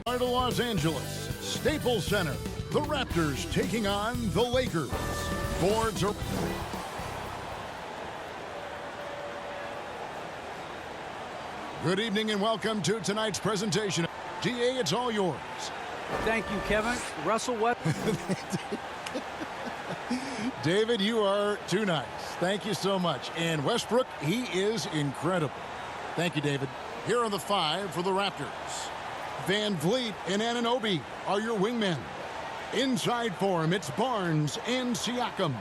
Part of Los Angeles, Staples Center. The Raptors taking on the Lakers. Boards are... Good evening and welcome to tonight's presentation. DA, it's all yours. Thank you, Kevin. Russell, what? David, you are too nice. Thank you so much. And Westbrook, he is incredible. Thank you, David. Here are the 5 for the Raptors. Van Vliet and Anunoby are your wingmen. Inside for him, it's Barnes and Siakam.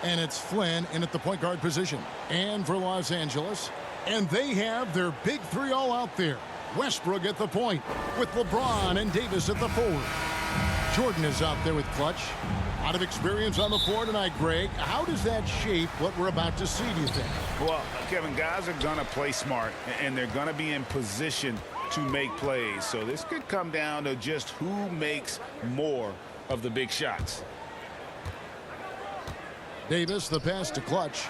And it's Flynn in at the point guard position. And for Los Angeles, and they have their big 3 all out there. Westbrook at the point with LeBron and Davis at the forward. Jordan is out there with clutch. A lot of experience on the floor tonight, Greg. How does that shape what we're about to see, do you think? Well, Kevin, guys are going to play smart, and they're going to be in position to make plays. So this could come down to just who makes more of the big shots. Davis, the pass to Clutch.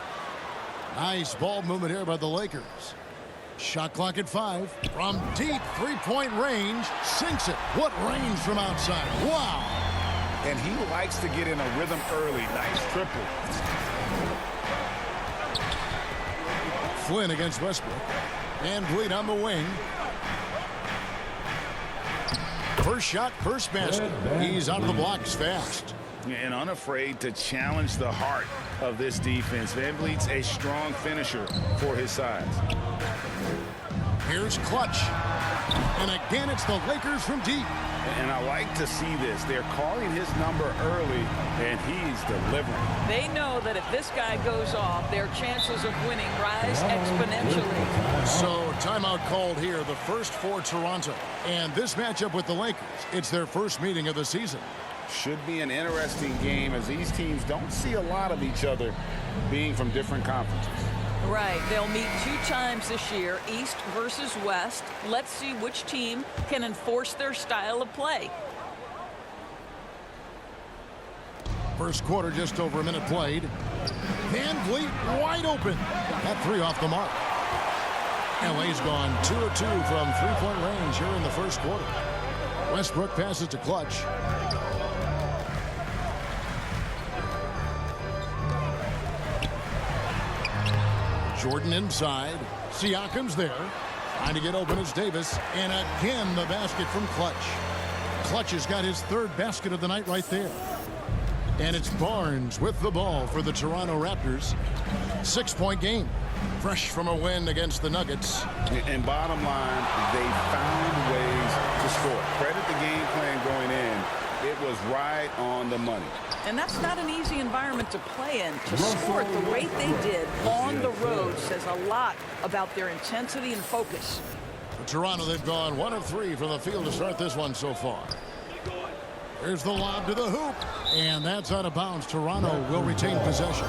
Nice ball movement here by the Lakers. Shot clock at 5. From deep three-point range, sinks it. What range from outside? Wow! And he likes to get in a rhythm early. Nice triple. Flynn against Westbrook. And Vliet on the wing. First shot, first basket. He's out of the blocks fast. And unafraid to challenge the heart of this defense. Van Vliet's a strong finisher for his size. Here's Clutch. And again, it's the Lakers from deep. And I like to see this. They're calling his number early, and he's delivering. They know that if this guy goes off, their chances of winning rise exponentially. So, timeout called here, the first for Toronto. And this matchup with the Lakers, it's their first meeting of the season. Should be an interesting game as these teams don't see a lot of each other being from different conferences. Right. They'll meet 2 times this year, East versus West. Let's see which team can enforce their style of play. First quarter, just over a minute played. Van Vliet wide open. That 3 off the mark. LA's gone 2 of 2 from three-point range here in the first quarter. Westbrook passes to Clutch. Jordan inside. Siakam's there. Trying to get open is Davis. And again, the basket from Clutch. Clutch has got his 3rd basket of the night right there. And it's Barnes with the ball for the Toronto Raptors. 6-point game. Fresh from a win against the Nuggets. And bottom line, they found ways to score. Credit the game plan going in. It was right on the money. And that's not an easy environment to play in. To score it the way they did on the road says a lot about their intensity and focus. For Toronto, they've gone 1 of 3 from the field to start this one so far. Here's the lob to the hoop. And that's out of bounds. Toronto will retain possession.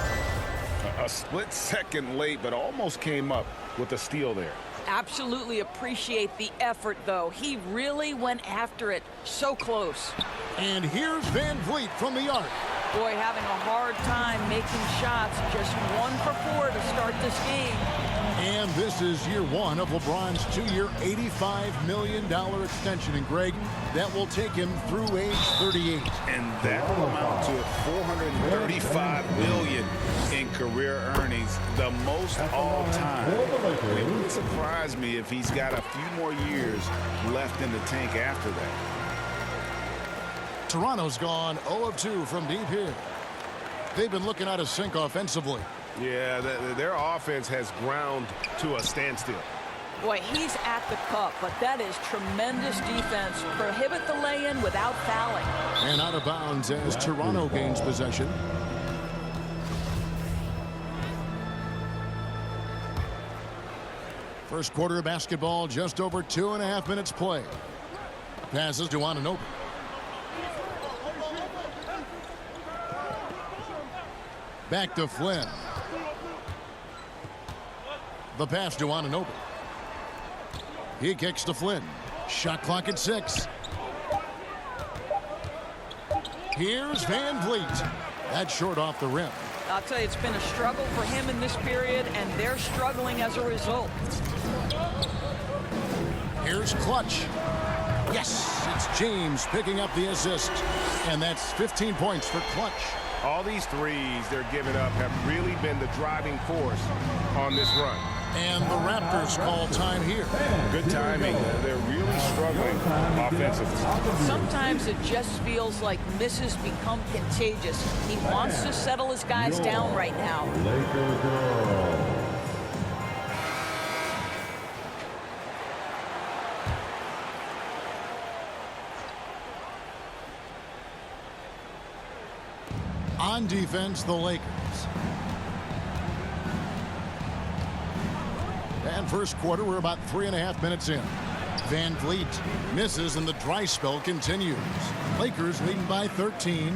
A split second late, but almost came up with a steal there. Absolutely appreciate the effort, though. He really went after it. So close. And here's Van Vliet from the arc. Boy, having a hard time making shots. Just 1 for 4 to start this game. And this is year 1 of LeBron's 2-year, $85 million extension. And, Greg, that will take him through age 38. And that will amount to $435 million in career earnings, the most all time. It wouldn't surprise me if he's got a few more years left in the tank after that. Toronto's gone 0 of 2 from deep here. They've been looking out of sync offensively. Yeah, their offense has ground to a standstill. Boy, he's at the cup, but that is tremendous defense. Prohibit the lay-in without fouling. And out of bounds as Toronto gains possession. First quarter of basketball, just over 2.5 minutes played. Passes to Anunoby. Back to Flynn. The pass to Anunoby. He kicks to Flynn. Shot clock at 6. Here's Van Vliet. That's short off the rim. I'll tell you, it's been a struggle for him in this period, and they're struggling as a result. Here's Clutch. Yes, it's James picking up the assist. And that's 15 points for Clutch. All these threes they're giving up have really been the driving force on this run. And the Raptors call time here. Good timing. They're really struggling offensively. Sometimes it just feels like misses become contagious. He wants to settle his guys down right now. Lakers girl. On defense, the Lakers. And first quarter, we're about 3.5 minutes in. Van Vliet misses and the dry spell continues. Lakers leading by 13.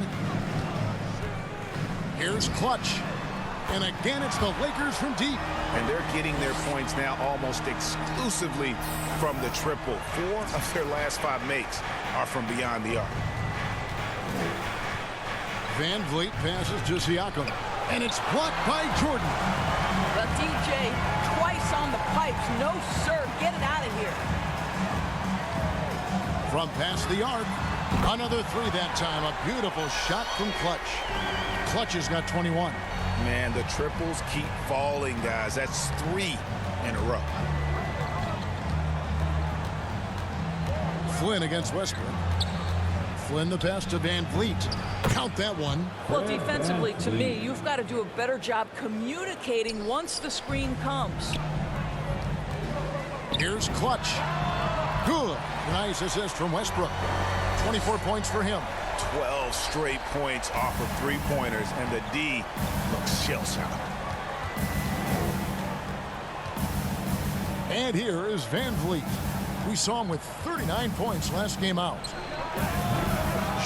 Here's Clutch. And again, it's the Lakers from deep. And they're getting their points now almost exclusively from the triple. 4 of their last 5 makes are from beyond the arc. Van Vliet passes to Siakam. And it's blocked by Jordan. The DJ twice on the pipes. No, sir. Get it out of here. From past the arc. Another 3 that time. A beautiful shot from Clutch. Clutch has got 21. Man, the triples keep falling, guys. That's 3 in a row. Flynn against Westbrook. Flynn the pass to Van Vliet. Count that one. Well, defensively, to me, you've got to do a better job communicating once the screen comes. Here's Clutch. Good. Nice assist from Westbrook. 24 points for him. 12 straight points off of 3-pointers, and the D looks shell-shocked. And here is Van Vliet. We saw him with 39 points last game out.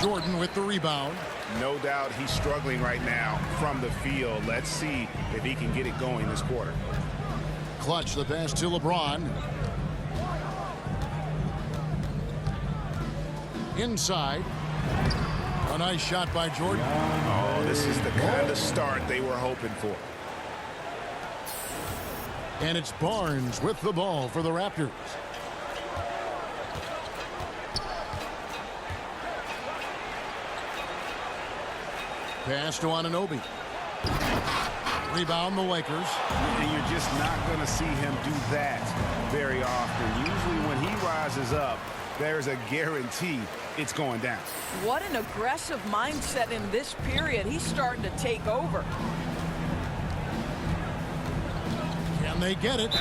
Jordan with the rebound. No doubt he's struggling right now from the field. Let's see if he can get it going this quarter. Clutch the pass to LeBron. Inside. A nice shot by Jordan. Oh, this is the kind of start they were hoping for. And it's Barnes with the ball for the Raptors. Pass to Anunoby. Rebound the Lakers. And you're just not going to see him do that very often. Usually when he rises up, there's a guarantee it's going down. What an aggressive mindset in this period. He's starting to take over. Can they get it?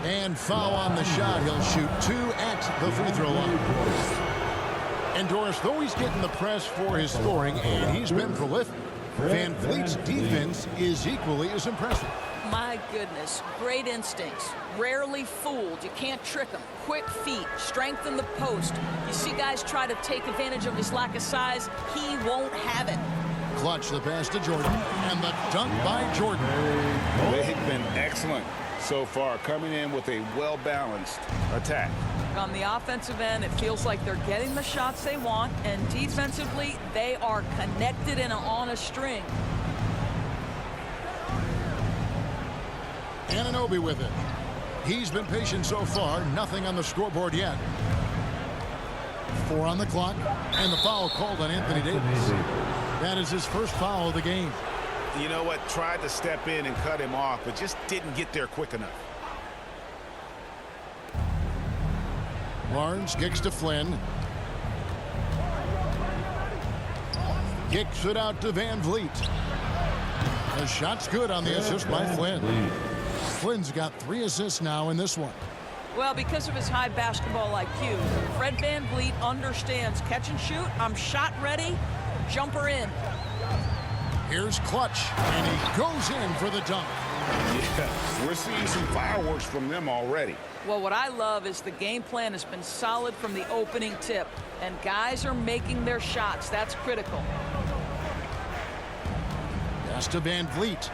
And foul on the shot. He'll shoot 2 at the free throw line. And Doris, though he's getting the press for his scoring, and he's been prolific, Van Vliet's defense is equally as impressive. My goodness, great instincts. Rarely fooled. You can't trick him. Quick feet, strength in the post. You see guys try to take advantage of his lack of size. He won't have it. Clutch the pass to Jordan, and the dunk by Jordan. They've been excellent so far, coming in with a well-balanced attack. On the offensive end, it feels like they're getting the shots they want, and defensively, they are connected and on a string. Anunoby with it. He's been patient so far. Nothing on the scoreboard yet. 4 on the clock, and the foul called on Anthony Davis. That is his first foul of the game. You know what? Tried to step in and cut him off, but just didn't get there quick enough. Barnes kicks to Flynn. Kicks it out to Van Vliet. The shot's good on the assist by Flynn. Flynn's got 3 assists now in this one. Well, because of his high basketball IQ, Fred VanVleet understands catch and shoot. I'm shot ready. Jumper in. Here's Clutch, and he goes in for the dunk. Yeah, we're seeing some fireworks from them already. Well, what I love is the game plan has been solid from the opening tip, and guys are making their shots. That's critical. Pass to Van Vliet.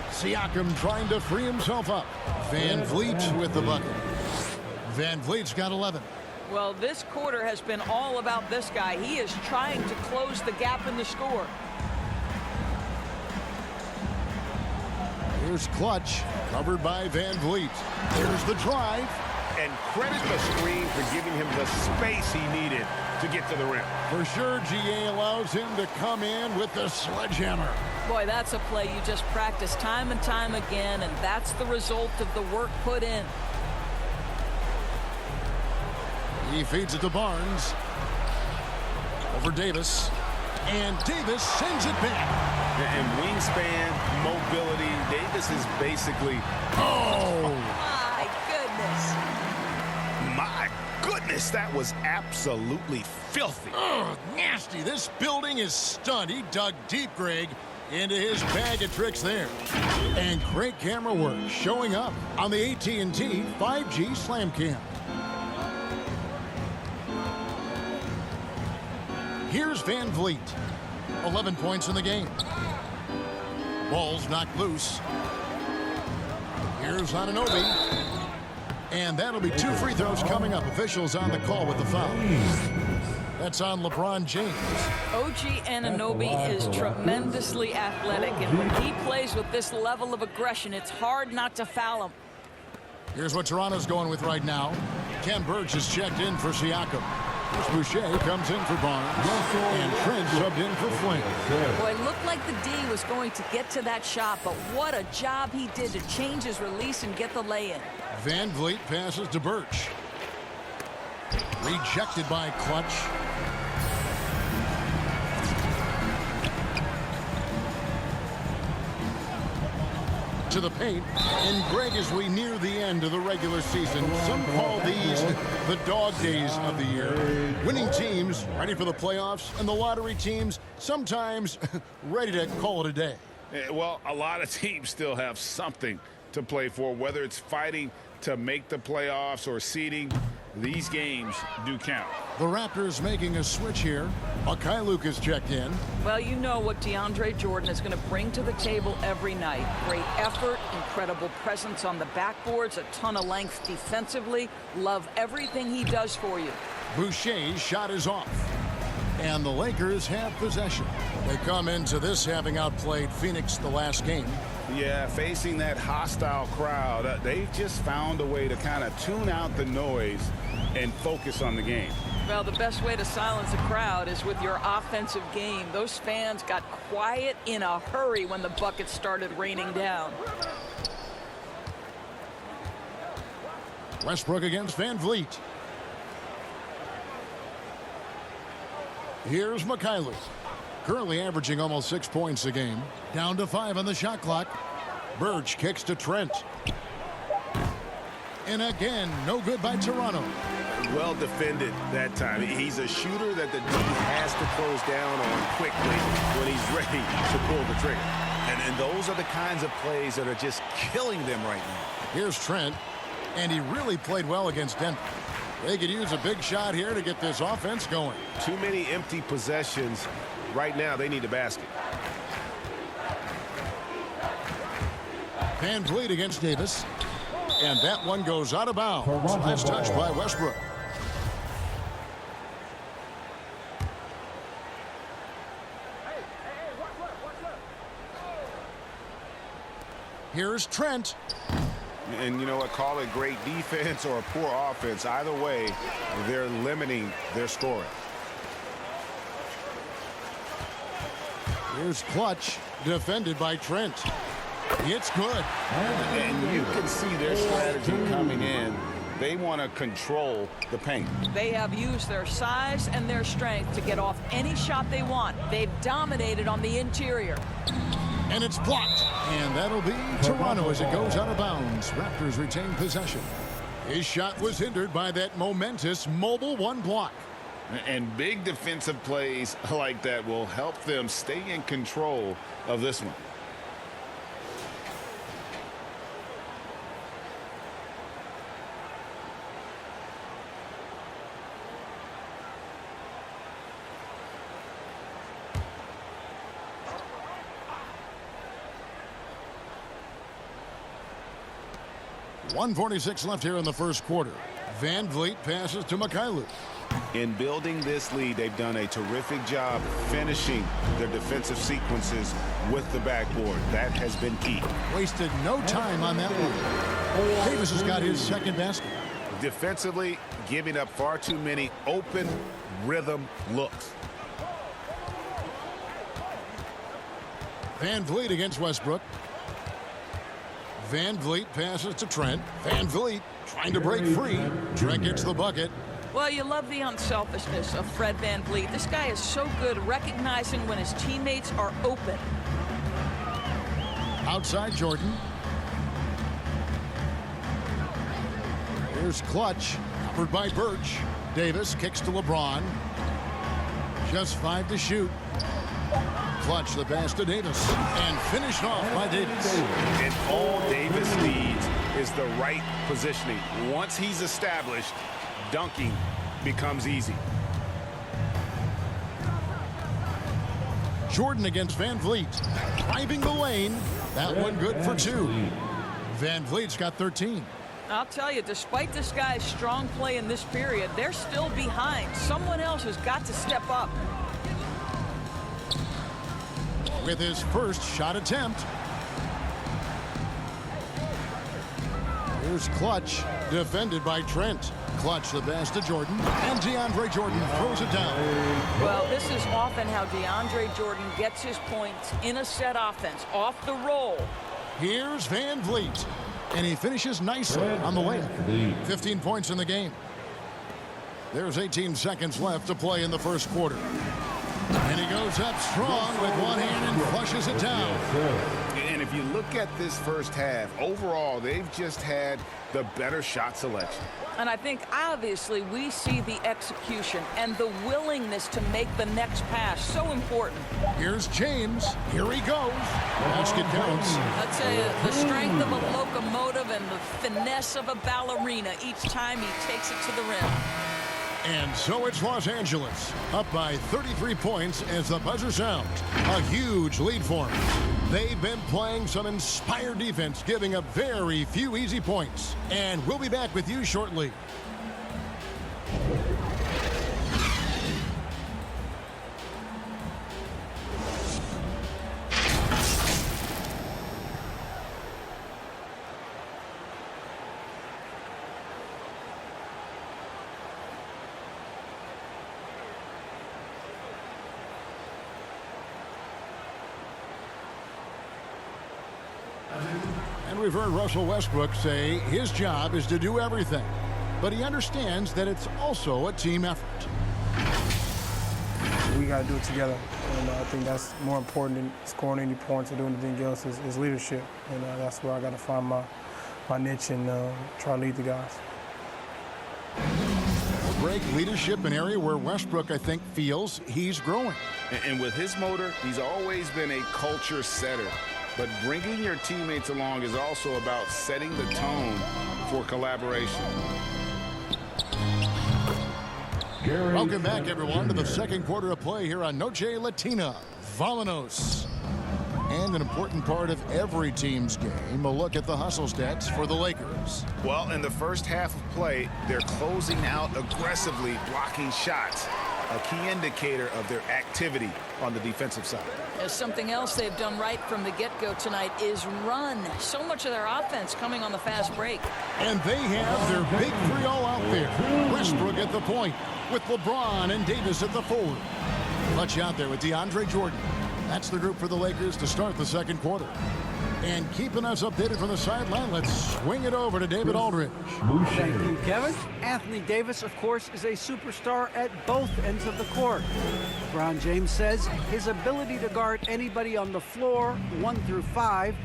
Siakam trying to free himself up. Van Vliet with the bucket. Van Vliet's got 11. Well, this quarter has been all about this guy. He is trying to close the gap in the score. Here's Clutch, covered by Van Vliet. Here's the drive. And credit the screen for giving him the space he needed to get to the rim. For sure, GA allows him to come in with the sledgehammer. Boy, that's a play you just practice time and time again, and that's the result of the work put in. He feeds it to Barnes. Over Davis. And Davis sends it back. And wingspan, mobility, Davis is basically... Oh! My goodness. My goodness, that was absolutely filthy. Oh, nasty. This building is stunned. He dug deep, Greg, into his bag of tricks there. And great camera work showing up on the AT&T 5G Slam Cam. Here's Van Vliet. 11 points in the game. Ball's knocked loose. Here's Anunoby. And that'll be 2 free throws coming up. Officials on the call with the foul. That's on LeBron James. OG Anunoby is tremendously athletic, and when he plays with this level of aggression, it's hard not to foul him. Here's what Toronto's going with right now. Ken Burge has checked in for Siakam. Boucher comes in for Barnes. And Trent subbed in for Flynn. Boy, it looked like the D was going to get to that shot, but what a job he did to change his release and get the lay-in. Van Vliet passes to Birch. Rejected by Clutch. To the paint. And Greg, as we near the end of the regular season, some call these the dog days of the year. Winning teams ready for the playoffs, and the lottery teams sometimes ready to call it a day. Well, a lot of teams still have something to play for, whether it's fighting to make the playoffs or seeding. These games do count. The Raptors making a switch here. Luke is checked in. Well, you know what DeAndre Jordan is going to bring to the table every night. Great effort, incredible presence on the backboards, a ton of length defensively. Love everything he does for you. Boucher's shot is off. And the Lakers have possession. They come into this having outplayed Phoenix the last game. Yeah, facing that hostile crowd, they've just found a way to kind of tune out the noise and focus on the game. Well, the best way to silence a crowd is with your offensive game. Those fans got quiet in a hurry when the buckets started raining down. Westbrook against Van Vliet. Here's Mikhailuk. Currently averaging almost 6 points a game. Down to 5 on the shot clock. Birch kicks to Trent. And again, no good by Toronto. Well defended that time. He's a shooter that the D has to close down on quickly when he's ready to pull the trigger. And those are the kinds of plays that are just killing them right now. Here's Trent. And he really played well against Denver. They could use a big shot here to get this offense going. Too many empty possessions. Right now, they need a basket. Van Vliet against Davis. And that one goes out of bounds. Last touch by Westbrook. Here's Trent. And you know what? Call it great defense or a poor offense. Either way, they're limiting their scoring. Here's Clutch, defended by Trent. It's good. And you can see their strategy coming in. They want to control the paint. They have used their size and their strength to get off any shot they want. They've dominated on the interior. And it's blocked. And that'll be Toronto as it goes out of bounds. Raptors retain possession. His shot was hindered by that momentous mobile one block. And big defensive plays like that will help them stay in control of this one. .146 left here in the first quarter. Van Vliet passes to Mikhailuk. In building this lead, they've done a terrific job finishing their defensive sequences with the backboard. That has been key. Wasted no time on that one. Davis has got his second basket. Defensively, giving up far too many open rhythm looks. Van Vliet against Westbrook. Van Vliet passes to Trent. Van Vliet trying to break free. Trent gets the bucket. Well, you love the unselfishness of Fred Van Vliet. This guy is so good recognizing when his teammates are open. Outside Jordan. Here's Clutch, covered by Birch. Davis kicks to LeBron. Just 5 to shoot. Clutch the pass to Davis. And finished off by Davis. And all Davis needs is the right positioning. Once he's established, dunking becomes easy. Jordan against Van Vliet. Driving the lane. That one good for 2. Van Vliet's got 13. I'll tell you, despite this guy's strong play in this period, they're still behind. Someone else has got to step up. With his first shot attempt. Here's Clutch, defended by Trent. Clutch the pass to Jordan, and DeAndre Jordan throws it down. Well, this is often how DeAndre Jordan gets his points in a set offense, off the roll. Here's Van Vliet, and he finishes nicely on the layup. 15 points in the game. There's 18 seconds left to play in the first quarter. And he goes up strong with one hand and flushes it down. And if you look at this first half, overall, they've just had the better shot selection. And I think, obviously, we see the execution and the willingness to make the next pass so important. Here's James. Here he goes. Basket counts. I'll tell you, the strength of a locomotive and the finesse of a ballerina each time he takes it to the rim. And so it's Los Angeles, up by 33 points as the buzzer sounds. A huge lead for them. They've been playing some inspired defense, giving up very few easy points. And we'll be back with you shortly. And we've heard Russell Westbrook say his job is to do everything, but he understands that it's also a team effort. We got to do it together, and I think that's more important than scoring any points or doing anything else is leadership, and that's where I got to find my niche and try to lead the guys. Break leadership, an area where Westbrook, I think, feels he's growing. And with his motor, he's always been a culture setter. But bringing your teammates along is also about setting the tone for collaboration. Welcome back, everyone, to the second quarter of play here on Noche Latina. Vámonos. And an important part of every team's game, a look at the hustle stats for the Lakers. Well, in the first half of play, they're closing out aggressively, blocking shots, a key indicator of their activity on the defensive side. Something else they've done right from the get-go tonight is run. So much of their offense coming on the fast break. And they have their big three all out there. Westbrook at the point with LeBron and Davis at the forward. Clutch out there with DeAndre Jordan. That's the group for the Lakers to start the second quarter. And keeping us updated from the sideline, let's swing it over to David Aldridge. Thank you, Kevin. Anthony Davis, of course, is a superstar at both ends of the court. LeBron James says his ability to guard anybody on the floor, 1 through 5,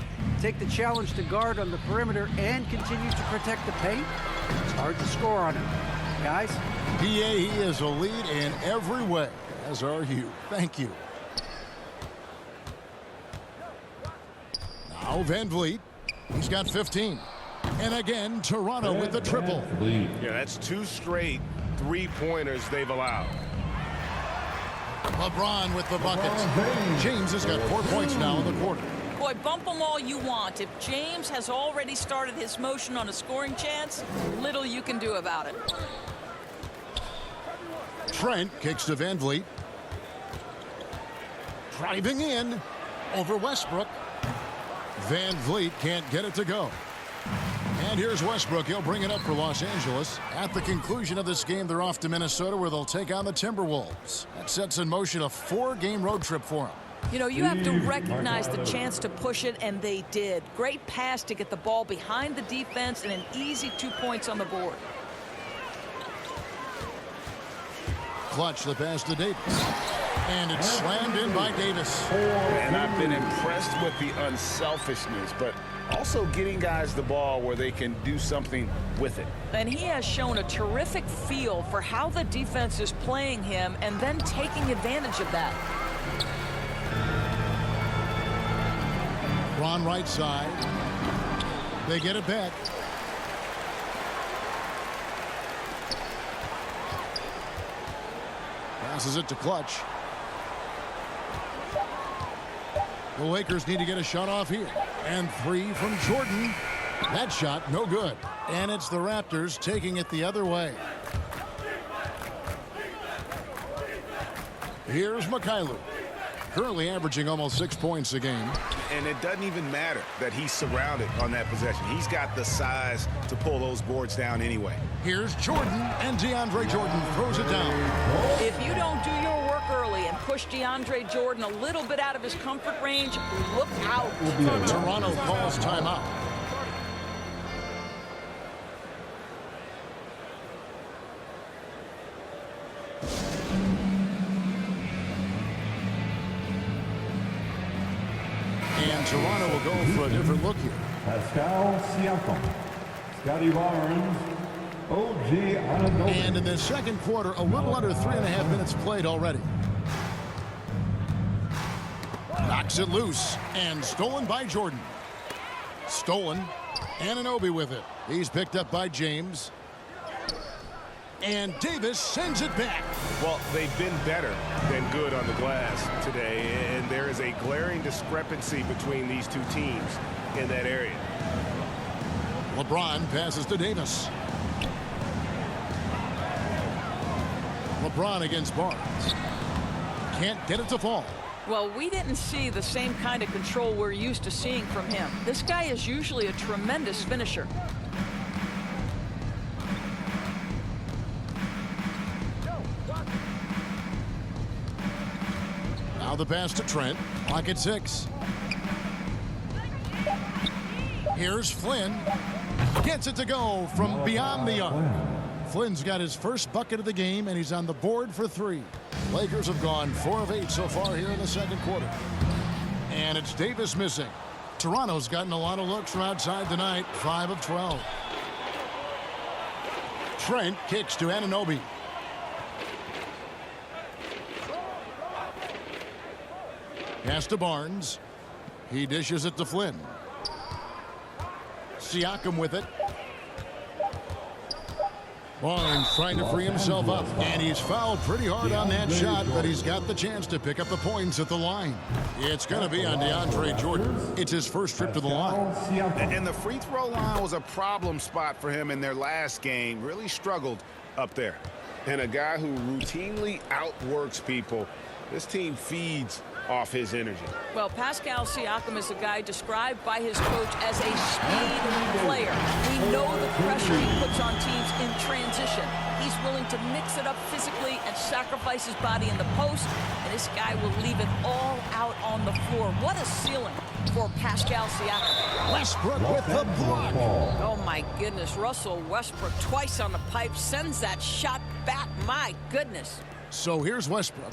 take the challenge to guard on the perimeter and continue to protect the paint, it's hard to score on him. Guys? PA, he is a lead in every way, as are you. Thank you. Now Van Vliet, he's got 15. And again, Toronto with the triple. Yeah, that's 2 straight three-pointers they've allowed. LeBron with the bucket. James has got 4 points now in the quarter. Boy, bump them all you want. If James has already started his motion on a scoring chance, little you can do about it. Trent kicks to Van Vliet. Driving in over Westbrook. Van Vliet can't get it to go. And here's Westbrook. He'll bring it up for Los Angeles. At the conclusion of this game, they're off to Minnesota, where they'll take on the Timberwolves. That sets in motion a 4-game road trip for them. You know, you have to recognize the chance to push it, and they did. Great pass to get the ball behind the defense and an easy 2 points on the board. Clutch the pass to Davis. And it's slammed in by Davis. And I've been impressed with the unselfishness, but also getting guys the ball where they can do something with it. And he has shown a terrific feel for how the defense is playing him and then taking advantage of that. Ron right side. They get it back. Passes it to Clutch. The Lakers need to get a shot off here. And 3 from Jordan. That shot no good. And it's the Raptors taking it the other way. Here's Mikhailuk. Currently averaging almost 6 points a game. And it doesn't even matter that he's surrounded on that possession. He's got the size to pull those boards down anyway. Here's Jordan, and DeAndre Jordan throws it down. If you don't do your work early and push DeAndre Jordan a little bit out of his comfort range, look out. Toronto calls timeout. And Toronto will go for a different look here. Pascal Siakam, Scotty Barnes, OG Anunoby. And in the second quarter, a little under 3.5 minutes played already. Knocks it loose and stolen by Jordan. Stolen. Anunoby with it. He's picked up by James. And Davis sends it back. Well, they've been better than good on the glass today, and there is a glaring discrepancy between these two teams in that area. LeBron passes to Davis. LeBron against Barnes. Can't get it to fall. Well, we didn't see the same kind of control we're used to seeing from him. This guy is usually a tremendous finisher. Now the pass to Trent. Clock at 6. Here's Flynn. Gets it to go from beyond the arc. Flynn's got his first bucket of the game, and he's on the board for 3. Lakers have gone 4 of 8 so far here in the second quarter. And it's Davis missing. Toronto's gotten a lot of looks from outside tonight, 5 of 12. Trent kicks to Anunoby. Pass to Barnes. He dishes it to Flynn. Siakam with it. Barnes trying to free himself up, and he's fouled pretty hard on that shot, but he's got the chance to pick up the points at the line. It's going to be on DeAndre Jordan. It's his first trip to the line. And the free throw line was a problem spot for him in their last game. Really struggled up there. And a guy who routinely outworks people, this team feeds off his energy. Well, Pascal Siakam is a guy described by his coach as a speed player. We know the pressure he puts on teams in transition. He's willing to mix it up physically and sacrifice his body in the post, and this guy will leave it all out on the floor. What a ceiling for Pascal Siakam. Westbrook with the block. Oh, my goodness. Russell Westbrook twice on the pipe sends that shot back. My goodness. So here's Westbrook.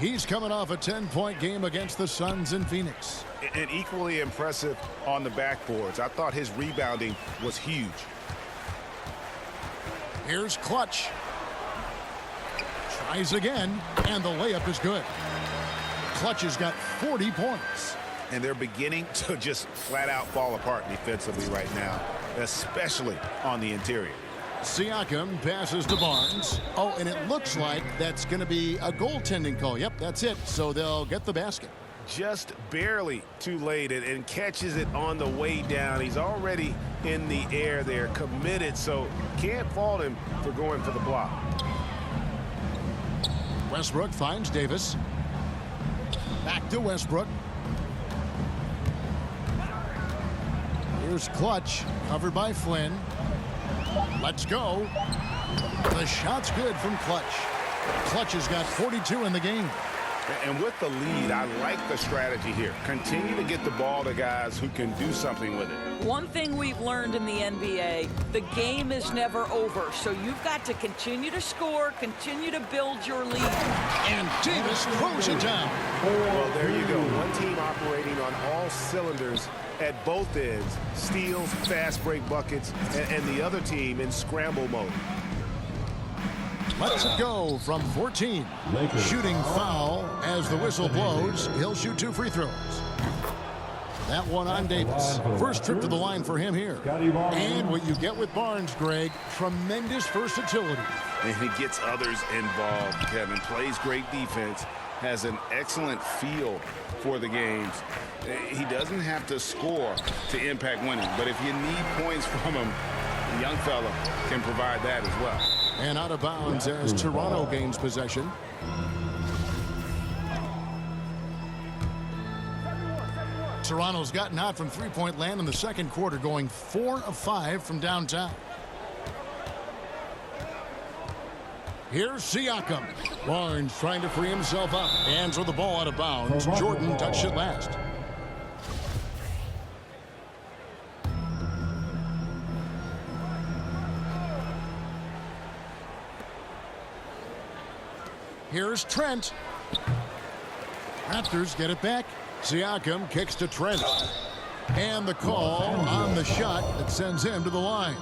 He's coming off a 10-point game against the Suns in Phoenix. And equally impressive on the backboards. I thought his rebounding was huge. Here's Clutch. Tries again, and the layup is good. Clutch has got 40 points. And they're beginning to just flat out fall apart defensively right now, especially on the interior. Siakam passes to Barnes. Oh, and it looks like that's going to be a goaltending call. Yep, that's it. So they'll get the basket. Just barely too late and catches it on the way down. He's already in the air there, committed, so can't fault him for going for the block. Westbrook finds Davis. Back to Westbrook. Here's Clutch, covered by Flynn. Let's go. The shot's good from Clutch. Clutch has got 42 in the game. And with the lead, I like the strategy here. Continue to get the ball to guys who can do something with it. One thing we've learned in the NBA, the game is never over. So you've got to continue to score, continue to build your lead. And Davis throws it down. Well, there you go. One team operating on all cylinders at both ends. Steals, fast break buckets, and the other team in scramble mode. Let's it go from 14. Shooting foul as the whistle blows. He'll shoot 2 free throws. That one on Davis. First trip to the line for him here. And what you get with Barnes, Greg, tremendous versatility. And he gets others involved, Kevin. Plays great defense. Has an excellent feel for the games. He doesn't have to score to impact winning. But if you need points from him, the young fella can provide that as well. And out of bounds as Toronto gains possession. Toronto's gotten hot from three-point land in the second quarter, going 4 of 5 from downtown. Here's Siakam. Barnes trying to free himself up. Hands with the ball out of bounds. Jordan touched it last. Here's Trent. Raptors get it back. Siakam kicks to Trent. And the call on the shot that sends him to the line.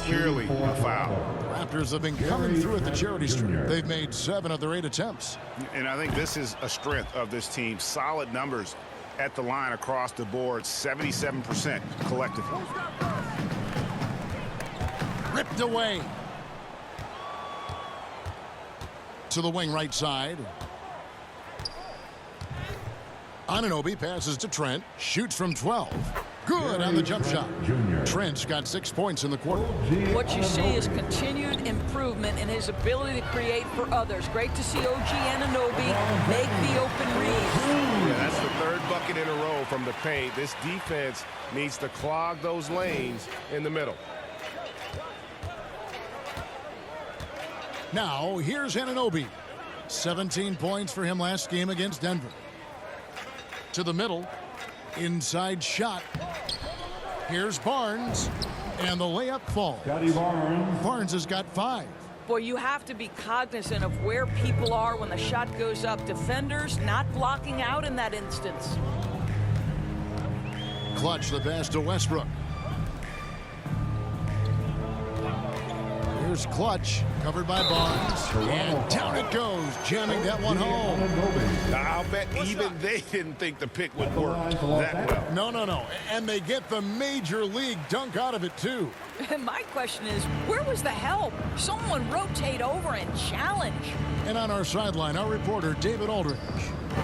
Clearly a foul. Raptors have been coming through at the charity stripe. They've made 7 of their 8 attempts. And I think this is a strength of this team. Solid numbers at the line across the board. 77% collectively. Ripped away. To the wing right side. Anunoby passes to Trent. Shoots from 12. Good on the jump shot. Trent's got 6 points in the quarter. What you see is continued improvement in his ability to create for others. Great to see OG Anunoby make the open read. Yeah, that's the 3rd bucket in a row from the paint. This defense needs to clog those lanes in the middle. Now, here's Anunoby. 17 points for him last game against Denver. To the middle. Inside shot. Here's Barnes. And the layup falls. Barnes has got 5. Boy, you have to be cognizant of where people are when the shot goes up. Defenders not blocking out in that instance. Clutch the pass to Westbrook. Here's Clutch, covered by Barnes. And down it goes, jamming that one home. I'll bet even they didn't think the pick would work that well. No. And they get the major league dunk out of it, too. My question is, where was the help? Someone rotate over and challenge. And on our sideline, our reporter, David Aldridge.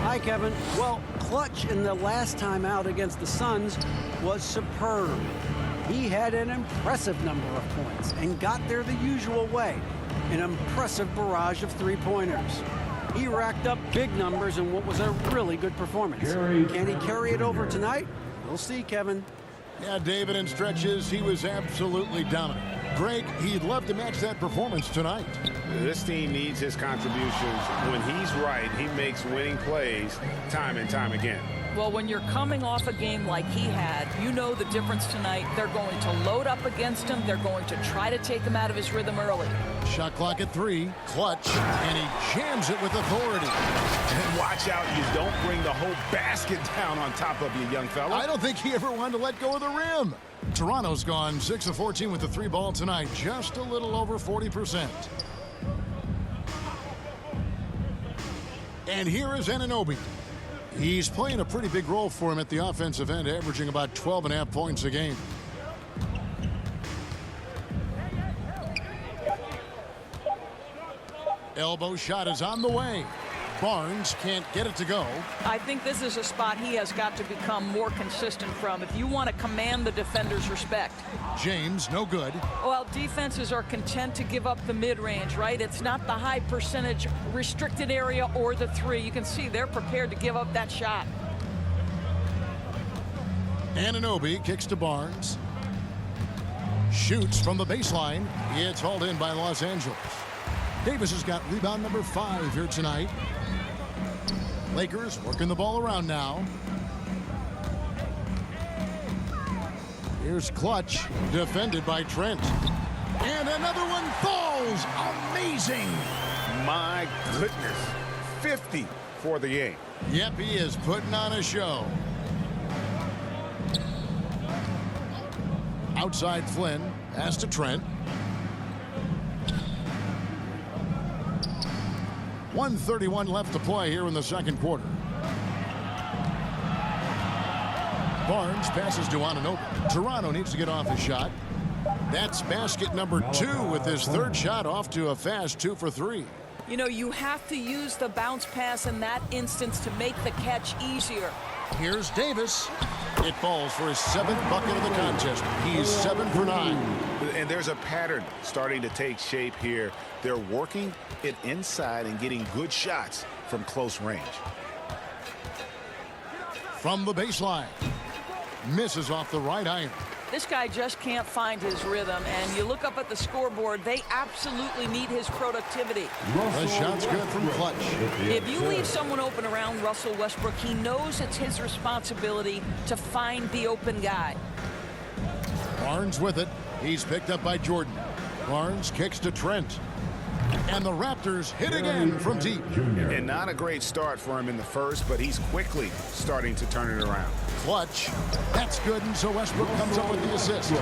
Hi, Kevin. Well, Clutch in the last time out against the Suns was superb. He had an impressive number of points and got there the usual way. An impressive barrage of 3-pointers. He racked up big numbers in what was a really good performance. Can he carry it over tonight? We'll see, Kevin. Yeah, David, in stretches, he was absolutely dominant. Greg, he'd love to match that performance tonight. This team needs his contributions. When he's right, he makes winning plays time and time again. Well, when you're coming off a game like he had, you know the difference tonight. They're going to load up against him. They're going to try to take him out of his rhythm early. Shot clock at 3. Clutch. And he jams it with authority. And watch out, you don't bring the whole basket down on top of you, young fella. I don't think he ever wanted to let go of the rim. Toronto's gone 6 of 14 with the 3 ball tonight. Just a little over 40%. And here is Anunoby. He's playing a pretty big role for him at the offensive end, averaging about 12.5 points a game. Elbow shot is on the way. Barnes can't get it to go. I think this is a spot he has got to become more consistent from if you want to command the defender's respect. James, no good. Well, defenses are content to give up the mid-range, right? It's not the high percentage restricted area or the three. You can see they're prepared to give up that shot. Anunoby kicks to Barnes. Shoots from the baseline. It's hauled in by Los Angeles. Davis has got rebound number 5 here tonight. Lakers working the ball around now. Here's Clutch, defended by Trent. And another one falls. Amazing. My goodness. 50 for the game. Yep, he is putting on a show. Outside Flynn, pass to Trent. 1:31 left to play here in the second quarter. Barnes passes to Anunoby. Toronto needs to get off his shot. That's basket number 2 with his third shot off to a fast 2 for 3. You know, you have to use the bounce pass in that instance to make the catch easier. Here's Davis. It falls for his 7th bucket of the contest. He's 7 for 9. And there's a pattern starting to take shape here. They're working it inside and getting good shots from close range. From the baseline. Misses off the right iron. This guy just can't find his rhythm, and you look up at the scoreboard, they absolutely need his productivity. The shot's good from Clutch. If you leave someone open around Russell Westbrook, he knows it's his responsibility to find the open guy. Barnes with it. He's picked up by Jordan. Barnes kicks to Trent. And the Raptors hit again from deep. And not a great start for him in the first, but he's quickly starting to turn it around. Clutch. That's good, and so Westbrook comes up with the assist.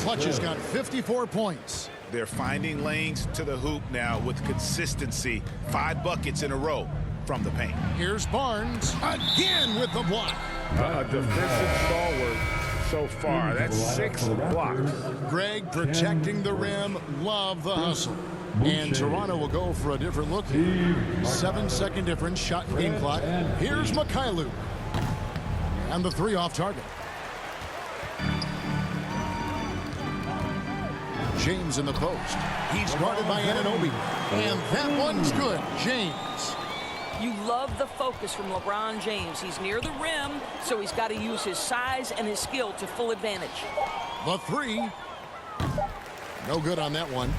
Clutch has got 54 points. They're finding lanes to the hoop now with consistency. 5 buckets in a row from the paint. Here's Barnes again with the block. A defensive stalwart so far. That's 6 blocks. Greg protecting the rim. Love the hustle. And Toronto will go for a different look here. 7-second difference, shot game clock. Here's Mikhailuk. And the 3 off target. James in the post. He's guarded by Anunoby. And that one's good. James. You love the focus from LeBron James. He's near the rim, so he's got to use his size and his skill to full advantage. The 3. No good on that one.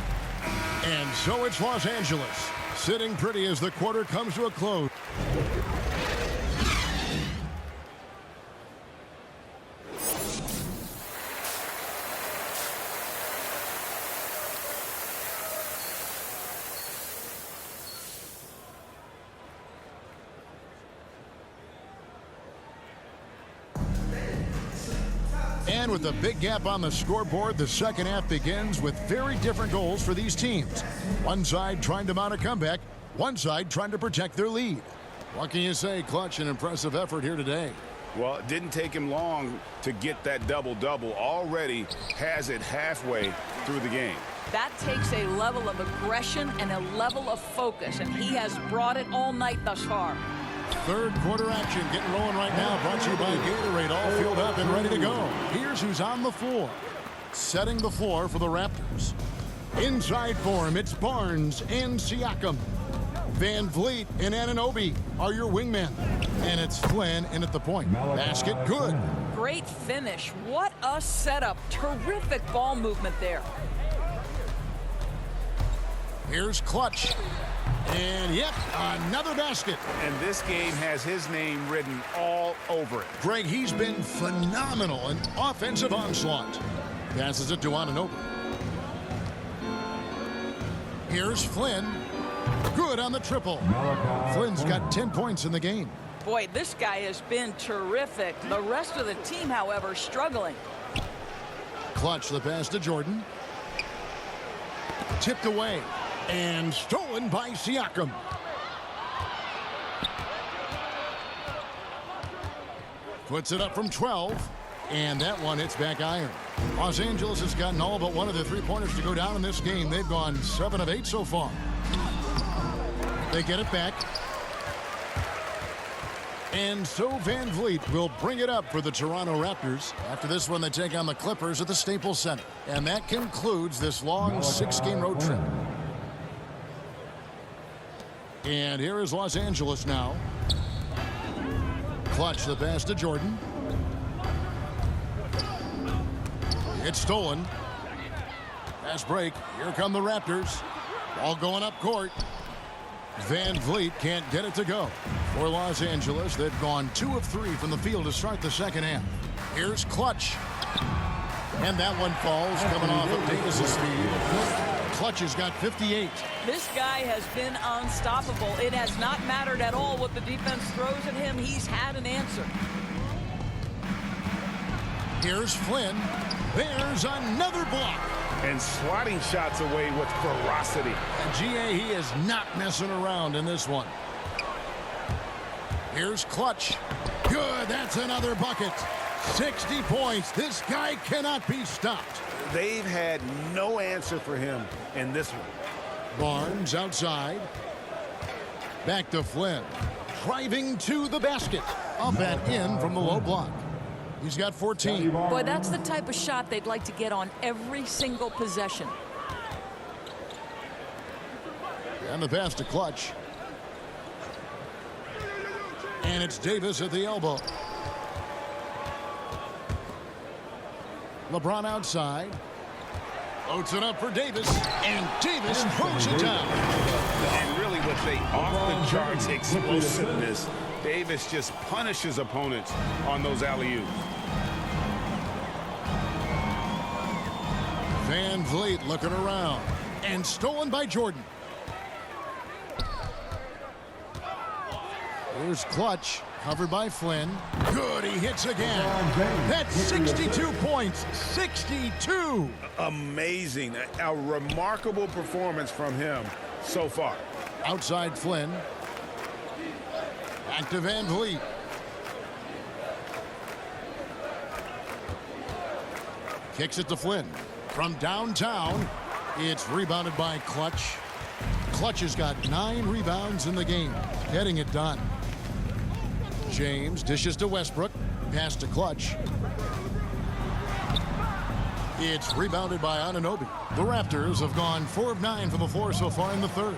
And so it's Los Angeles, sitting pretty as the quarter comes to a close. And with a big gap on the scoreboard, the second half begins with very different goals for these teams. One side trying to mount a comeback, one side trying to protect their lead. What can you say? Clutch, an impressive effort here today. Well, it didn't take him long to get that double-double. Already has it halfway through the game. That takes a level of aggression and a level of focus, and he has brought it all night thus far. Third quarter action getting rolling right now. Brought to you by Gatorade. All filled up and ready to go. Here's who's on the floor. Setting the floor for the Raptors. Inside for him, it's Barnes and Siakam. Van Vliet and Anunoby are your wingmen. And it's Flynn in at the point. Basket good. Great finish. What a setup. Terrific ball movement there. Here's Clutch. And yep, another basket. And this game has his name written all over it. Greg, he's been phenomenal. An offensive onslaught. Passes it to Anunoby. Here's Flynn. Good on the triple. Flynn's got 10 points in the game. Boy, this guy has been terrific. The rest of the team, however, struggling. Clutch the pass to Jordan. Tipped away. And stolen by Siakam. Puts it up from 12. And that one hits back iron. Los Angeles has gotten all but one of the three-pointers to go down in this game. They've gone 7 of 8 so far. They get it back. And so Van Vliet will bring it up for the Toronto Raptors. After this one, they take on the Clippers at the Staples Center. And that concludes this long 6-game road trip. And here is Los Angeles now. Clutch the pass to Jordan. It's stolen. Pass break. Here come the Raptors. Ball going up court. Van Vliet can't get it to go. For Los Angeles, they've gone 2 of 3 from the field to start the second half. Here's Clutch. And that one falls, coming off of Davis's speed. Clutch has got 58. This guy has been unstoppable. It has not mattered at all what the defense throws at him. He's had an answer. Here's Flynn. There's another block. And swatting shots away with ferocity. And GA, he is not messing around in this one. Here's Clutch. Good, that's another bucket. 60 points. This guy cannot be stopped. They've had no answer for him in this one. Barnes outside. Back to Flynn. Driving to the basket. Up and in from the low block. He's got 14. Boy, that's the type of shot they'd like to get on every single possession. And the pass to Clutch. And it's Davis at the elbow. LeBron outside. Loads it up for Davis. And Davis throws it down. And really with the off-the-charts explosiveness, Davis just punishes opponents on those alley-oops. Van Vliet looking around. And stolen by Jordan. Here's Clutch. Covered by Flynn. Good, he hits again. That's 62 points. 62. Amazing. A remarkable performance from him so far. Outside Flynn. Back to Van Vliet. Kicks it to Flynn. From downtown, it's rebounded by Clutch. Clutch has got 9 rebounds in the game. Getting it done. James dishes to Westbrook. Pass to Clutch. It's rebounded by Anunoby. The Raptors have gone 4 of 9 from the floor so far in the third.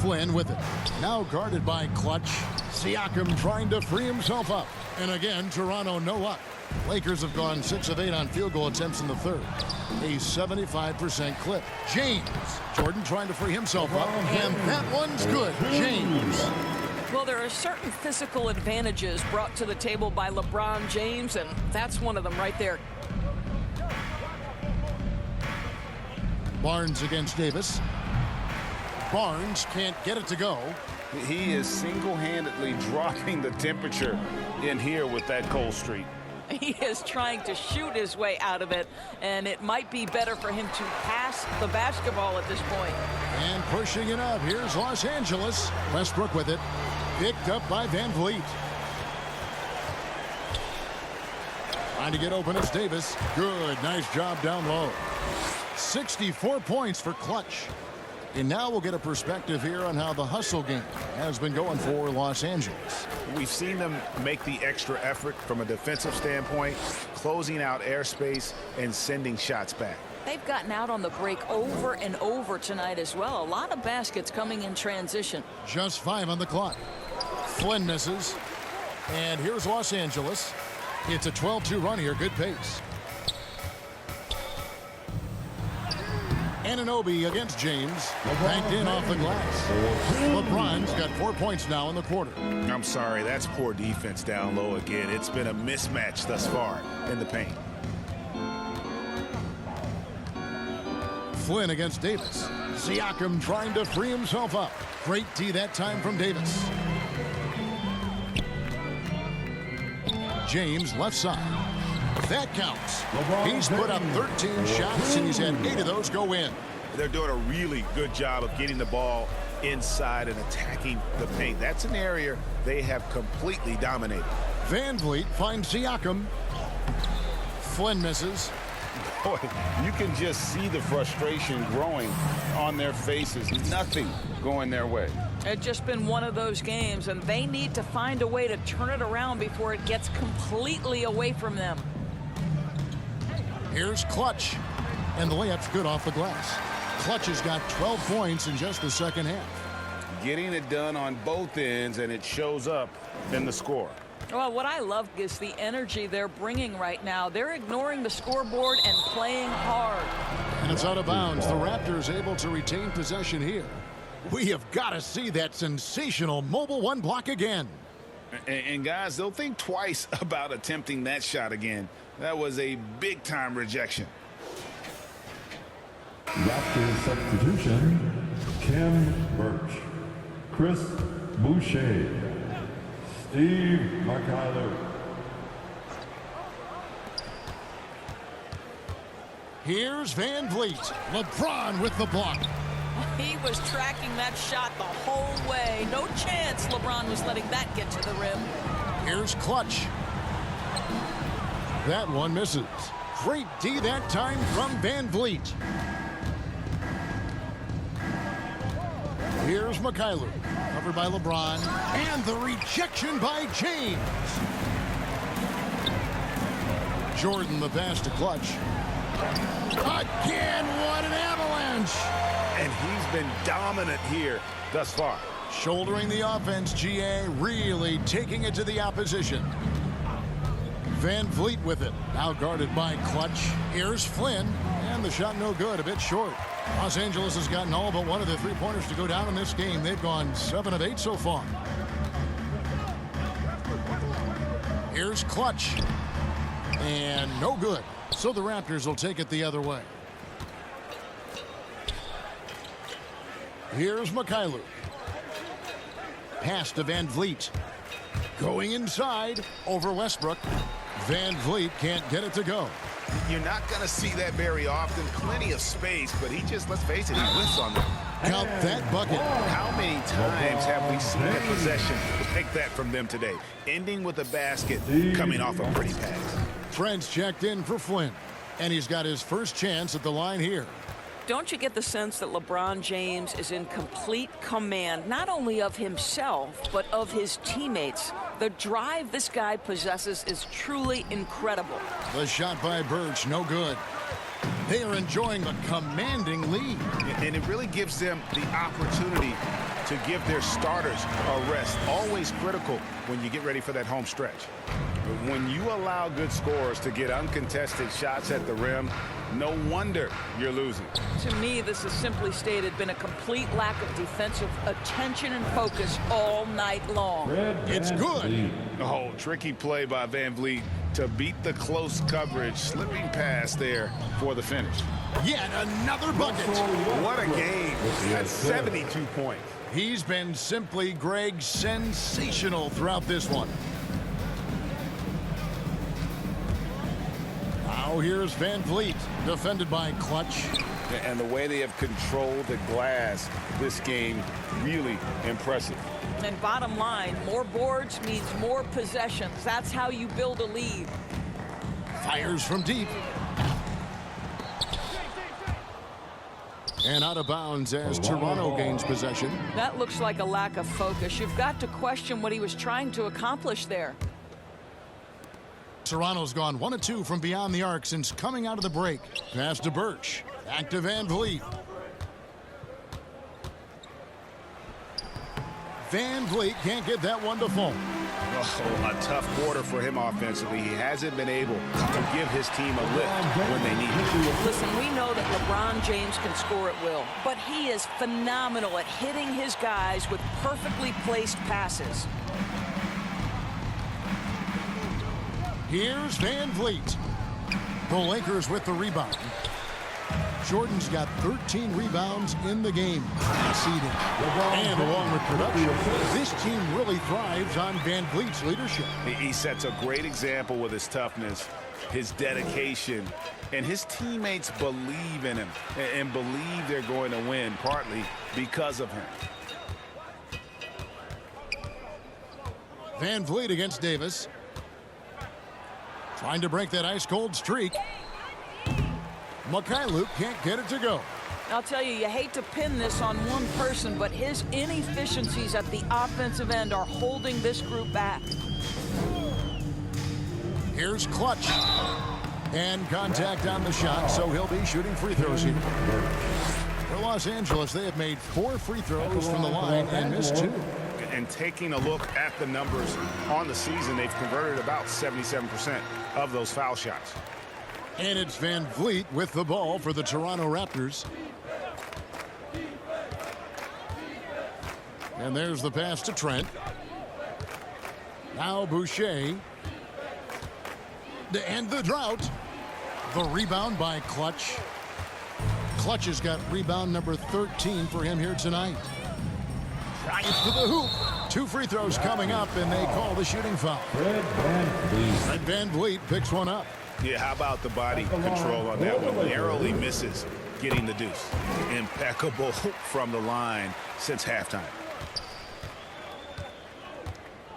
Flynn with it. Now guarded by Clutch. Siakam trying to free himself up. And again, Toronto no luck. Lakers have gone 6 of 8 on field goal attempts in the third. A 75% clip. James. Jordan trying to free himself up. And that one's good. James. Well, there are certain physical advantages brought to the table by LeBron James, and that's one of them right there. Barnes against Davis. Barnes can't get it to go. He is single-handedly dropping the temperature in here with that cold streak. He is trying to shoot his way out of it, and it might be better for him to pass the basketball at this point. And pushing it up. Here's Los Angeles. Westbrook with it. Picked up by Van Vliet. Trying to get open, it's Davis. Good, nice job down low. 64 points for Clutch. And now we'll get a perspective here on how the hustle game has been going for Los Angeles. We've seen them make the extra effort from a defensive standpoint, closing out airspace and sending shots back. They've gotten out on the break over and over tonight as well. A lot of baskets coming in transition. Just 5 on the clock. Flynn misses. And here's Los Angeles. It's a 12-2 run here. Good pace. Anunoby against James. Banked in off the glass. LeBron's got 4 points now in the quarter. I'm sorry, that's poor defense down low again. It's been a mismatch thus far in the paint. Flynn against Davis. Siakam trying to free himself up. Great D that time from Davis. James left side. That counts. He's put up 13 shots, and he's had 8 of those go in. They're doing a really good job of getting the ball inside and attacking the paint. That's an area they have completely dominated. Van Vliet finds Siakam. Flynn misses. Boy, you can just see the frustration growing on their faces. Nothing going their way. It's just been one of those games, and they need to find a way to turn it around before it gets completely away from them. Here's Clutch, and the layup's good off the glass. Clutch has got 12 points in just the second half. Getting it done on both ends, and it shows up in the score. Well, what I love is the energy they're bringing right now. They're ignoring the scoreboard and playing hard. And it's out of bounds. The Raptors able to retain possession here. We have got to see that sensational mobile one block again. And guys, they'll think twice about attempting that shot again. That was a big-time rejection. Raptors substitution, Kim Birch, Chris Boucher, Steve McCullough. Here's Van Vliet. LeBron with the block. He was tracking that shot the whole way. No chance LeBron was letting that get to the rim. Here's Clutch. That one misses. Great D that time from Van Vliet. Here's Mikhailuk, covered by LeBron, and the rejection by James. Jordan the pass to Clutch. Again, what an avalanche! And he's been dominant here thus far. Shouldering the offense, GA really taking it to the opposition. Van Vliet with it, now guarded by Clutch. Here's Flynn, and the shot no good, a bit short. Los Angeles has gotten all but one of the three-pointers to go down in this game. They've gone 7 of 8 so far. Here's Clutch, and no good. So the Raptors will take it the other way. Here's Mikhailuk. Pass to Van Vliet. Going inside over Westbrook. Van Vliet can't get it to go. You're not going to see that very often. Plenty of space, but he just, let's face it, he whiffs on them. Count that bucket. How many times have we seen a possession take that from them today? Ending with a basket, coming off a pretty pass. Fred's checked in for Flynn, and he's got his first chance at the line here. Don't you get the sense that LeBron James is in complete command, not only of himself, but of his teammates? The drive this guy possesses is truly incredible. The shot by Birch, no good. They are enjoying the commanding lead. And it really gives them the opportunity to give their starters a rest. Always critical when you get ready for that home stretch. When you allow good scorers to get uncontested shots at the rim, no wonder you're losing. To me, this has simply stated been a complete lack of defensive attention and focus all night long. It's good. Oh, tricky play by Van Vliet to beat the close coverage, slipping past there for the finish. Yet another bucket. What a game. That's 72 points. He's been simply, Greg, sensational throughout this one. Now here's Van Vliet, defended by Clutch. And the way they have controlled the glass this game, really impressive. And bottom line, more boards means more possessions. That's how you build a lead. Fires from deep. And out of bounds as Toronto gains possession. That looks like a lack of focus. You've got to question what he was trying to accomplish there. Toronto's gone 1 of 2 from beyond the arc since coming out of the break. Pass to Birch. Back to Van Vliet. Van Vliet can't get that one to fall. Oh, a tough quarter for him offensively. He hasn't been able to give his team a lift when they need it. Listen, we know that LeBron James can score at will, but he is phenomenal at hitting his guys with perfectly placed passes. Here's Van Vliet. The Lakers with the rebound. Jordan's got 13 rebounds in the game. And along with production, this team really thrives on Van Vliet's leadership. He sets a great example with his toughness, his dedication, and his teammates believe in him and believe they're going to win, partly because of him. Van Vliet against Davis. Trying to break that ice-cold streak. McCullough can't get it to go. I'll tell you, you hate to pin this on one person, but his inefficiencies at the offensive end are holding this group back. Here's Clutch. And contact on the shot, so he'll be shooting free throws here. For Los Angeles, they have made 4 free throws from the line and missed 2. And taking a look at the numbers on the season, they've converted about 77% of those foul shots. And it's Van Vliet with the ball for the Toronto Raptors. And there's the pass to Trent. Now Boucher. To end the drought. The rebound by Clutch. Clutch has got rebound number 13 for him here tonight. Drives to the hoop. 2 free throws coming up, and they call the shooting foul. Fred Van Vliet picks one up. Yeah, how about the body control on that one? Narrowly misses getting the deuce. Impeccable from the line since halftime.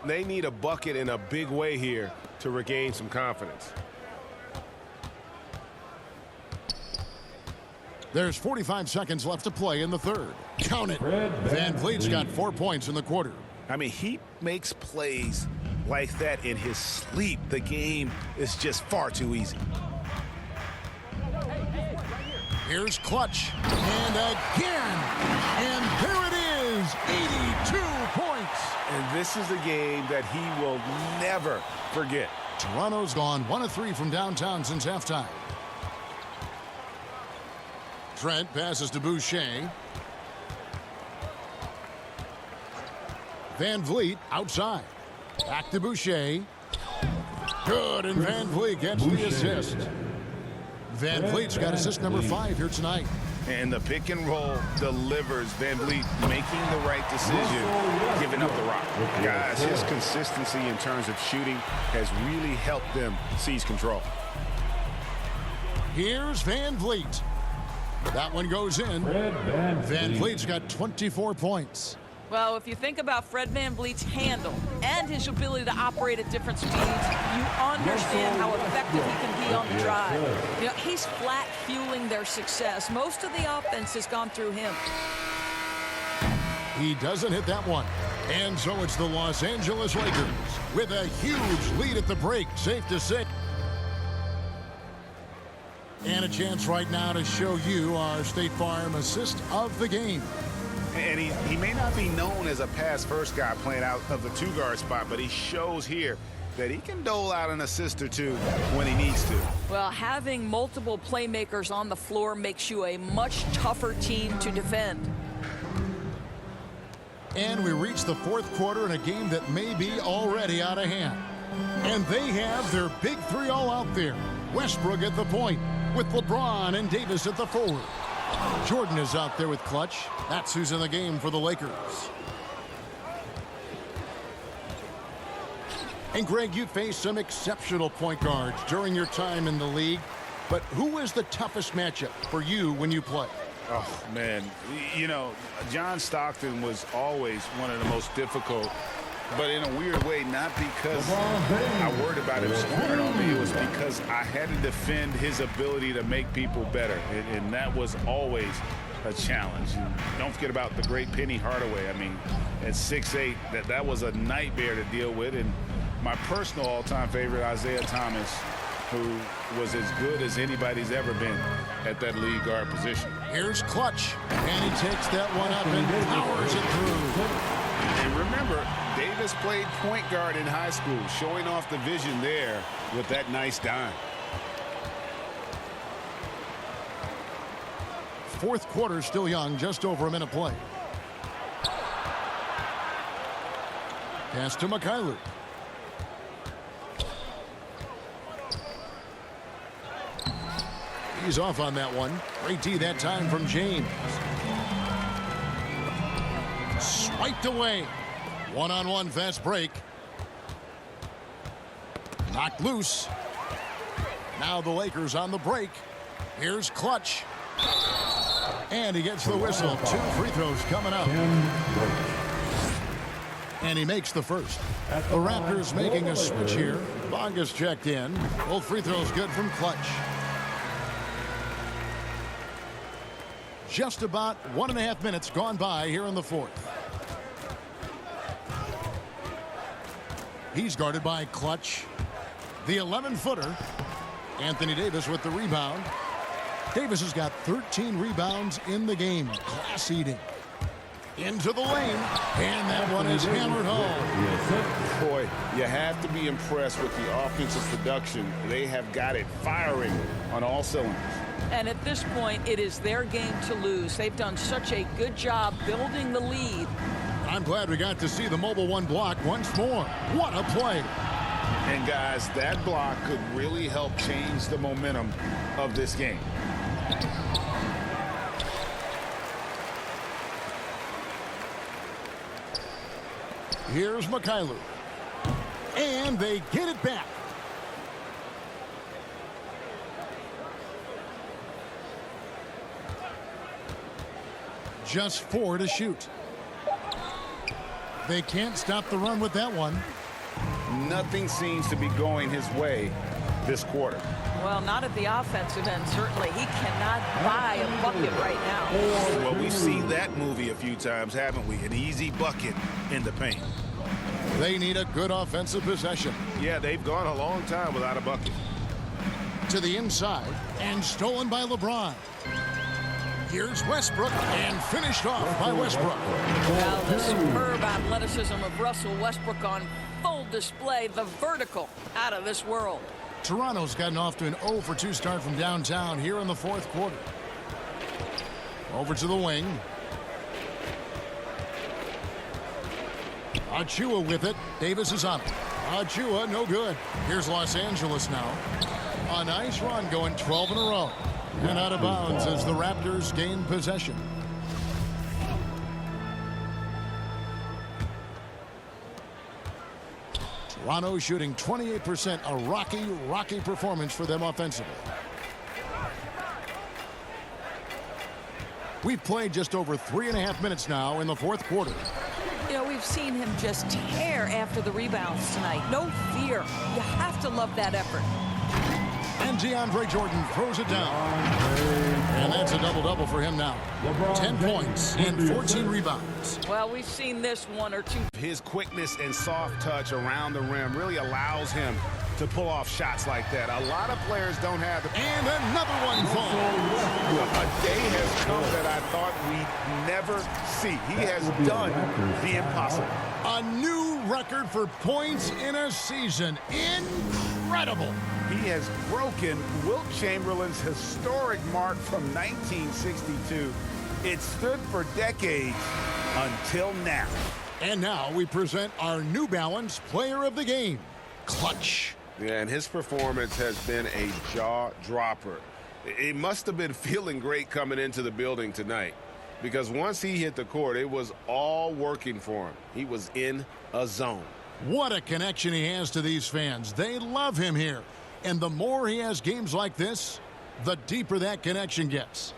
They need a bucket in a big way here to regain some confidence. There's 45 seconds left to play in the third. Count it. Van Vliet's got 4 points in the quarter. I mean, he makes plays like that in his sleep. The game is just far too easy. Here's Clutch. And again. And there it is. 82 points. And this is a game that he will never forget. Toronto's gone 1 of 3 from downtown since halftime. Trent passes to Boucher. Van Vliet outside. Back to Boucher. Good, and Van Vliet gets the assist. Van Vliet's got assist number 5 here tonight. And the pick and roll delivers. Van Vliet making the right decision, giving up the rock. Guys, his consistency in terms of shooting has really helped them seize control. Here's Van Vliet. That one goes in. Van Vliet's got 24 points. Well, if you think about Fred Van Vliet's handle and his ability to operate at different speeds, you understand how effective he can be on the drive. You know, he's flat fueling their success. Most of the offense has gone through him. He doesn't hit that one. And so it's the Los Angeles Lakers with a huge lead at the break, safe to say. And a chance right now to show you our State Farm assist of the game. And he may not be known as a pass-first guy playing out of the 2-guard spot, but he shows here that he can dole out an assist or 2 when he needs to. Well, having multiple playmakers on the floor makes you a much tougher team to defend. And we reach the 4th quarter in a game that may be already out of hand. And they have their big 3 all out there. Westbrook at the point with LeBron and Davis at the forward. Jordan is out there with Clutch. That's who's in the game for the Lakers. And Greg, you faced some exceptional point guards during your time in the league. But who was the toughest matchup for you when you played? Oh, man. You know, John Stockton was always one of the most difficult, but in a weird way, not because I worried about him scoring on me. It was because I had to defend his ability to make people better, and that was always a challenge. And don't forget about the great Penny Hardaway. I mean, at 6'8", that was a nightmare to deal with. And my personal all-time favorite, Isaiah Thomas, who was as good as anybody's ever been at that lead guard position. Here's Clutch, and he takes that one up and powers it through. And remember, Davis played point guard in high school, showing off the vision there with that nice dime. 4th quarter still young, just over a minute play. Pass to McCullough. He's off on that one. Great D that time from James. Swiped away. One-on-one fast break. Knocked loose. Now the Lakers on the break. Here's Clutch. And he gets the whistle. 2 free throws coming up. And he makes the first. The Raptors making a switch here. Bonga's checked in. Both free throws good from Clutch. Just about 1.5 minutes gone by here in the fourth. He's guarded by Clutch. The 11-footer. Anthony Davis with the rebound. Davis has got 13 rebounds in the game. Class eating. Into the lane. And that one is hammered home. Boy, you have to be impressed with the offensive production. They have got it firing on all cylinders. And at this point, it is their game to lose. They've done such a good job building the lead. I'm glad we got to see the mobile one block once more. What a play. And guys, that block could really help change the momentum of this game. Here's McCareer. And they get it back. Just 4 to shoot. They can't stop the run with that one. Nothing seems to be going his way this quarter. Well, not at the offensive end, certainly. He cannot buy a bucket right now. Well, we've seen that movie a few times, haven't we? An easy bucket in the paint. They need a good offensive possession. Yeah, they've gone a long time without a bucket. To the inside, and stolen by LeBron. Here's Westbrook, and finished off by Westbrook. Now the superb athleticism of Russell Westbrook on full display. The vertical out of this world. Toronto's gotten off to an 0-for-2 start from downtown here in the fourth quarter. Over to the wing. Achua with it. Davis is on it. Achua, no good. Here's Los Angeles now. A nice run, going 12 in a row. And out of bounds as the Raptors gain possession. Toronto shooting 28%, a rocky performance for them offensively. We've played just over 3.5 minutes now in the fourth quarter. You know, we've seen him just tear after the rebounds tonight. No fear. You have to love that effort. And DeAndre Jordan throws it down. And that's a double-double for him now. 10 points and 14 rebounds. Well, we've seen this one or two. His quickness and soft touch around the rim really allows him to pull off shots like that. A lot of players don't have it. And another one falls. A day has come that I thought we'd never see. He has done the impossible. A new record for points in a season. Incredible. He has broken Wilt Chamberlain's historic mark from 1962. It stood for decades until now. And now we present our New Balance Player of the Game, Clutch. Yeah, and his performance has been a jaw-dropper. It must have been feeling great coming into the building tonight, because once he hit the court, it was all working for him. He was in a zone. What a connection he has to these fans. They love him here. And the more he has games like this, the deeper that connection gets.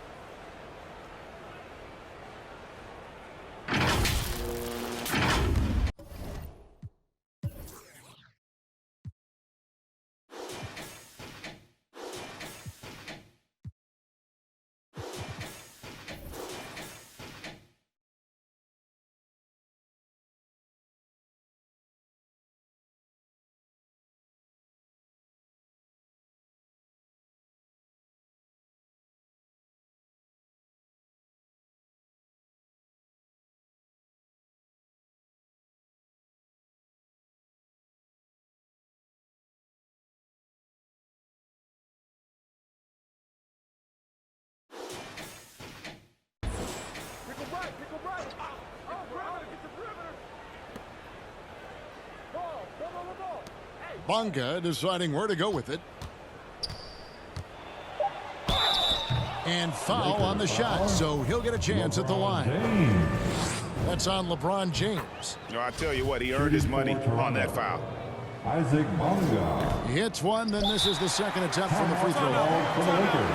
Bonga deciding where to go with it. And foul on the shot, so he'll get a chance at the line. That's on LeBron James. No, I tell you what, he earned his money on that foul. Isaac Bonga. He hits one, then this is the second attempt from the free throw line.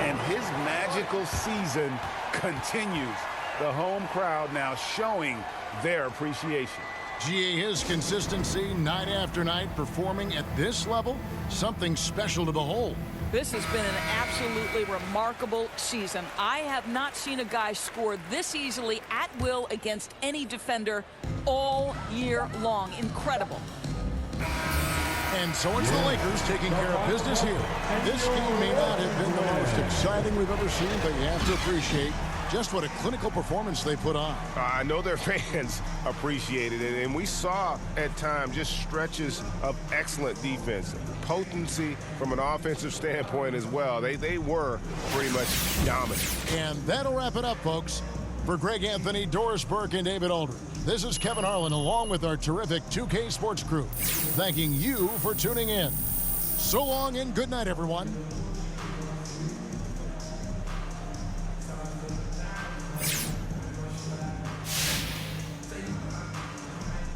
And his magical season continues. The home crowd now showing their appreciation. GA, his consistency night after night, performing at this level, something special to behold. This has been an absolutely remarkable season. I have not seen a guy score this easily at will against any defender all year long. Incredible. And so it's the Lakers taking care of business here. This game may not have been the most exciting we've ever seen, but you have to appreciate just what a clinical performance they put on. I know their fans appreciated it, and we saw at times just stretches of excellent defense, potency from an offensive standpoint as well. They were pretty much dominant. And that'll wrap it up, folks. For Greg Anthony, Doris Burke, and David Aldridge, this is Kevin Harlan along with our terrific 2K Sports crew, thanking you for tuning in. So long and good night, everyone.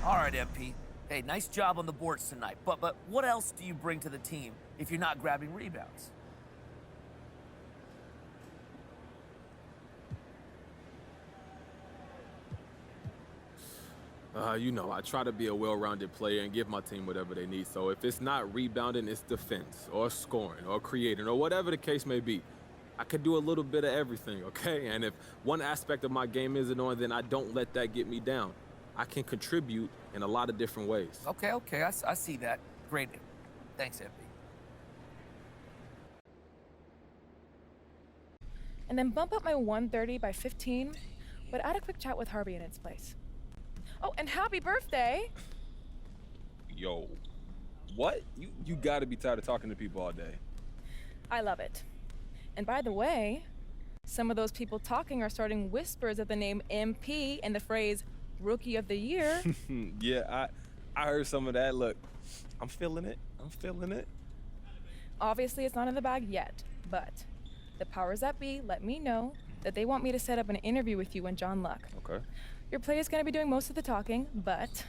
All right, MP. Hey, nice job on the boards tonight. But what else do you bring to the team if you're not grabbing rebounds? You know, I try to be a well-rounded player and give my team whatever they need. So if it's not rebounding, it's defense or scoring or creating or whatever the case may be. I could do a little bit of everything, okay? And if one aspect of my game isn't on, then I don't let that get me down. I can contribute in a lot of different ways. Okay, I see that. Great. Thanks, MP. And then bump up my 130 by 15, but add a quick chat with Harvey in its place. Oh, and happy birthday! Yo, what? You gotta be tired of talking to people all day. I love it. And by the way, some of those people talking are starting whispers of the name MP and the phrase Rookie of the Year. Yeah, I heard some of that. Look, I'm feeling it. Obviously, it's not in the bag yet, but the powers that be let me know that they want me to set up an interview with you and John Luck. Okay. Your play is going to be doing most of the talking, but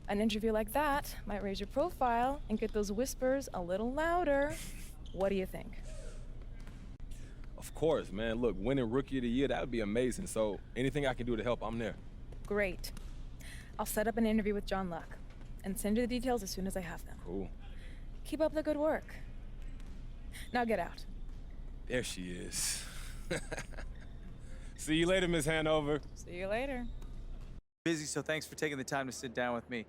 an interview like that might raise your profile and get those whispers a little louder. What do you think? Of course, man. Look, winning Rookie of the Year, that would be amazing. So anything I can do to help, I'm there. Great. I'll set up an interview with John Luck and send you the details as soon as I have them. Cool. Keep up the good work. Now get out. There she is. See you later, Miss Hanover. See you later. Busy, so thanks for taking the time to sit down with me.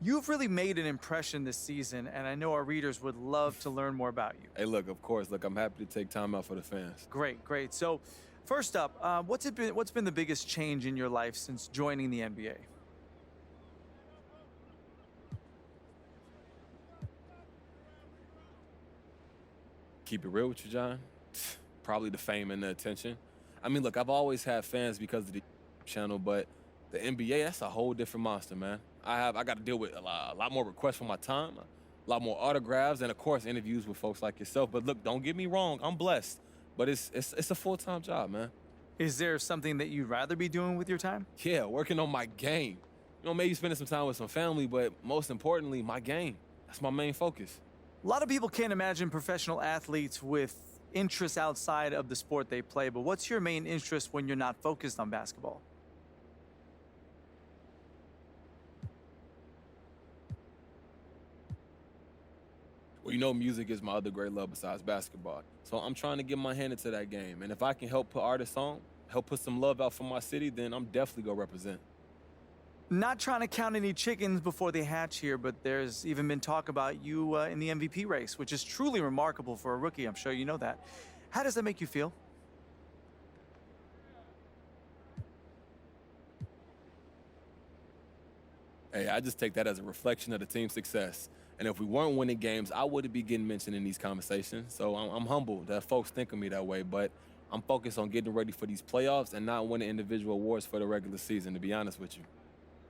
You've really made an impression this season, and I know our readers would love to learn more about you. Hey, look, of course. Look, I'm happy to take time out for the fans. Great. So, first up, what's been the biggest change in your life since joining the NBA? Keep it real with you, John. Probably the fame and the attention. I mean, look, I've always had fans because of the channel, but the NBA, that's a whole different monster, man. I got to deal with a lot more requests for my time, a lot more autographs, and of course, interviews with folks like yourself. But look, don't get me wrong, I'm blessed, but it's a full-time job, man. Is there something that you'd rather be doing with your time? Yeah, working on my game. You know, maybe spending some time with some family, but most importantly, my game. That's my main focus. A lot of people can't imagine professional athletes with interests outside of the sport they play, but what's your main interest when you're not focused on basketball? Well, you know, music is my other great love besides basketball. So I'm trying to get my hand into that game. And if I can help put artists on, help put some love out for my city, then I'm definitely going to represent. Not trying to count any chickens before they hatch here, but there's even been talk about you in the MVP race, which is truly remarkable for a rookie. I'm sure you know that. How does that make you feel? Hey, I just take that as a reflection of the team's success. And if we weren't winning games, I wouldn't be getting mentioned in these conversations. So I'm humbled that folks think of me that way, but I'm focused on getting ready for these playoffs and not winning individual awards for the regular season, to be honest with you.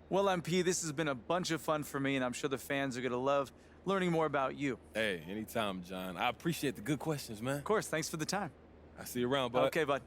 Well, MP, this has been a bunch of fun for me, and I'm sure the fans are going to love learning more about you. Hey, anytime, John. I appreciate the good questions, man. Of course. Thanks for the time. I see you around, bud. Okay, bud.